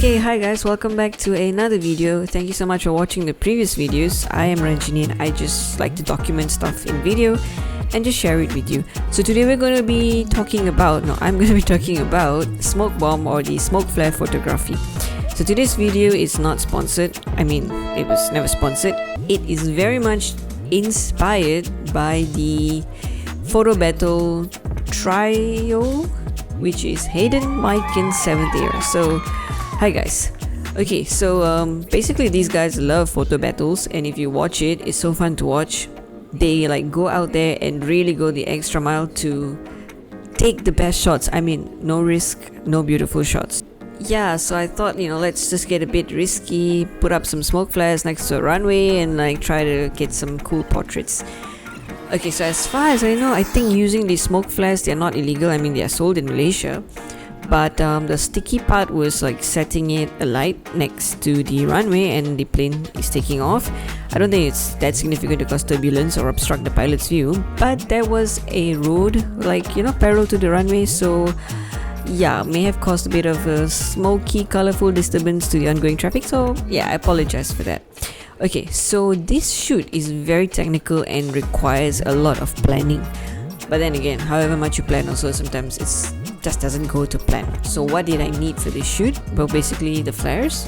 Okay, hi guys, welcome back to another video. Thank you so much for watching the previous videos. I am Ranjini and I just like to document stuff in video and just share it with you. So today we're going to be talking about, I'm going to be talking about smoke bomb or the smoke flare photography. So today's video is not sponsored. I mean, it was never sponsored. It is very much inspired by the photo battle trio, which is Hayden, Mike and 7th year. So hi guys. Okay, so basically these guys love photo battles, and if you watch it, it's so fun to watch. They like go out there and really go the extra mile to take the best shots. I mean, no risk, no beautiful shots. Yeah, so I thought, let's just get a bit risky, put up some smoke flares next to a runway and like try to get some cool portraits. Okay, so as far as I know, I think using these smoke flares, they're not illegal. I mean, they are sold in Malaysia. But the sticky part was like setting it alight next to the runway and the plane is taking off. I don't think it's that significant to cause turbulence or obstruct the pilot's view, but there was a road like parallel to the runway, so yeah, may have caused a bit of a smoky, colorful disturbance to the ongoing traffic. So yeah, I apologize for that. Okay, so this shoot is very technical and requires a lot of planning. But then again, however much you plan, also sometimes it's just doesn't go to plan. So what did I need for this shoot? Well, basically the flares,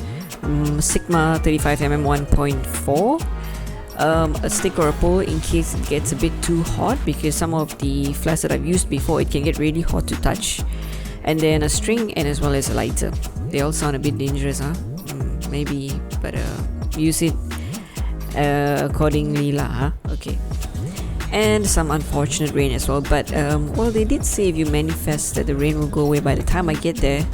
Sigma 35mm 1.4, a stick or a pole in case it gets a bit too hot, because some of the flares that I've used before, it can get really hot to touch, and then a string and as well as a lighter. They all sound a bit dangerous, huh? Maybe, but use it accordingly lah, huh? Okay. And some unfortunate rain as well, but well, they did say if you manifest that the rain will go away by the time I get there,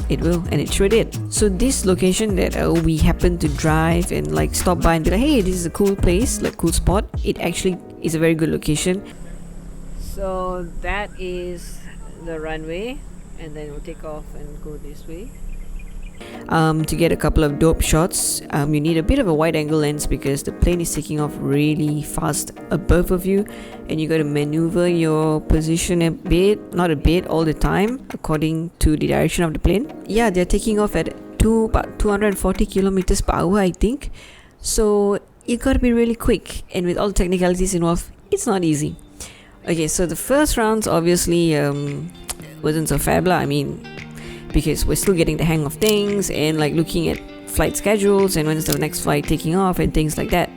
it will, and it sure did. So this location that we happened to drive and like stop by and be like, hey, this is a cool place, like cool spot, it actually is a very good location. So that is the runway, and then we'll take off and go this way. To get a couple of dope shots, you need a bit of a wide angle lens because the plane is taking off really fast above of you, and you got to maneuver your position a bit, not a bit, all the time according to the direction of the plane. Yeah, they're taking off at about 240 kilometers per hour, I think. So you got to be really quick, and with all the technicalities involved, it's not easy. Okay, so the first rounds obviously wasn't so fab lah. I mean, because we're still getting the hang of things and like looking at flight schedules and when's the next flight taking off and things like that.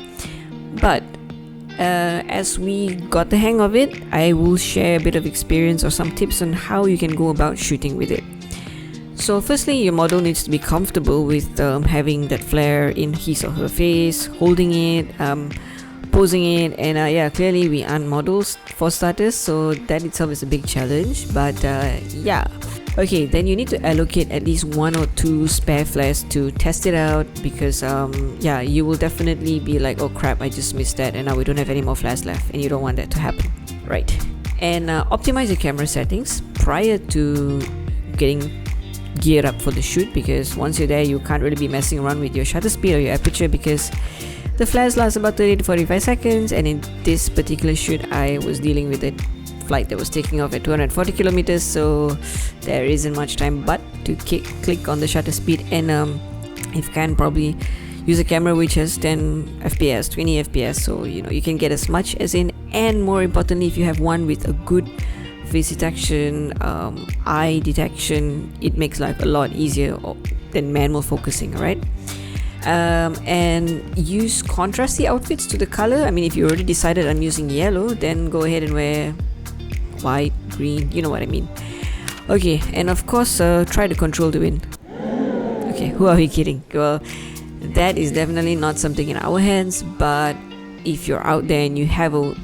But as we got the hang of it, I will share a bit of experience or some tips on how you can go about shooting with it. So firstly, your model needs to be comfortable with having that flare in his or her face, holding it, posing it, and yeah, clearly we aren't models for starters, so that itself is a big challenge. But yeah. Okay, then you need to allocate at least 1 or 2 spare flares to test it out, because yeah, you will definitely be like, oh crap, I just missed that and now we don't have any more flares left, and you don't want that to happen, right? And optimize your camera settings prior to getting geared up for the shoot, because once you're there, you can't really be messing around with your shutter speed or your aperture, because the flares last about 30 to 45 seconds, and in this particular shoot I was dealing with a flight that was taking off at 240 kilometers, so there isn't much time but to click on the shutter speed. And if you can, probably use a camera which has 10 fps 20 fps, so you can get as much as in. And more importantly, if you have one with a good face detection, eye detection, it makes life a lot easier than manual focusing, right? And use contrasty outfits to the color. I mean, if you already decided on using yellow, then go ahead and wear white, green, you know what I mean. Okay, and of course try to control the wind. Okay, who are we kidding? Well, that is definitely not something in our hands, but if you're out there and you have a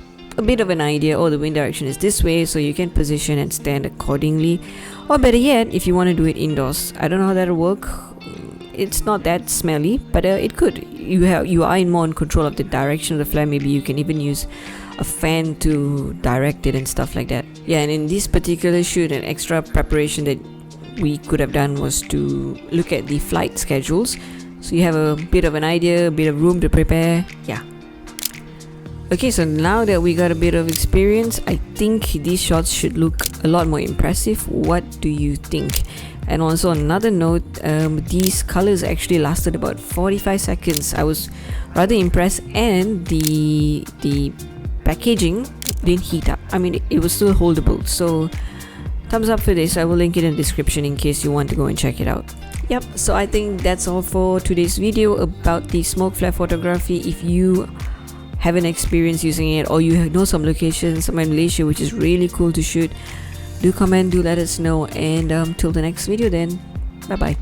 bit of an idea, the wind direction is this way, so you can position and stand accordingly. Or better yet, if you want to do it indoors, I don't know how that'll work. It's not that smelly, but it could. You are more in control of the direction of the flare. Maybe you can even use a fan to direct it and stuff like that. Yeah, and in this particular shoot, an extra preparation that we could have done was to look at the flight schedules, so you have a bit of an idea, a bit of room to prepare. Yeah. Okay, so now that we got a bit of experience, I think these shots should look a lot more impressive. What do you think? And also another note, these colors actually lasted about 45 seconds. I was rather impressed, and the packaging didn't heat up. I mean, it was still holdable. So thumbs up for this. I will link it in the description in case you want to go and check it out. Yep, so I think that's all for today's video about the smoke flare photography. If you haven't experienced using it, or you know some locations somewhere in Malaysia which is really cool to shoot, do comment, do let us know, and till the next video then, bye bye.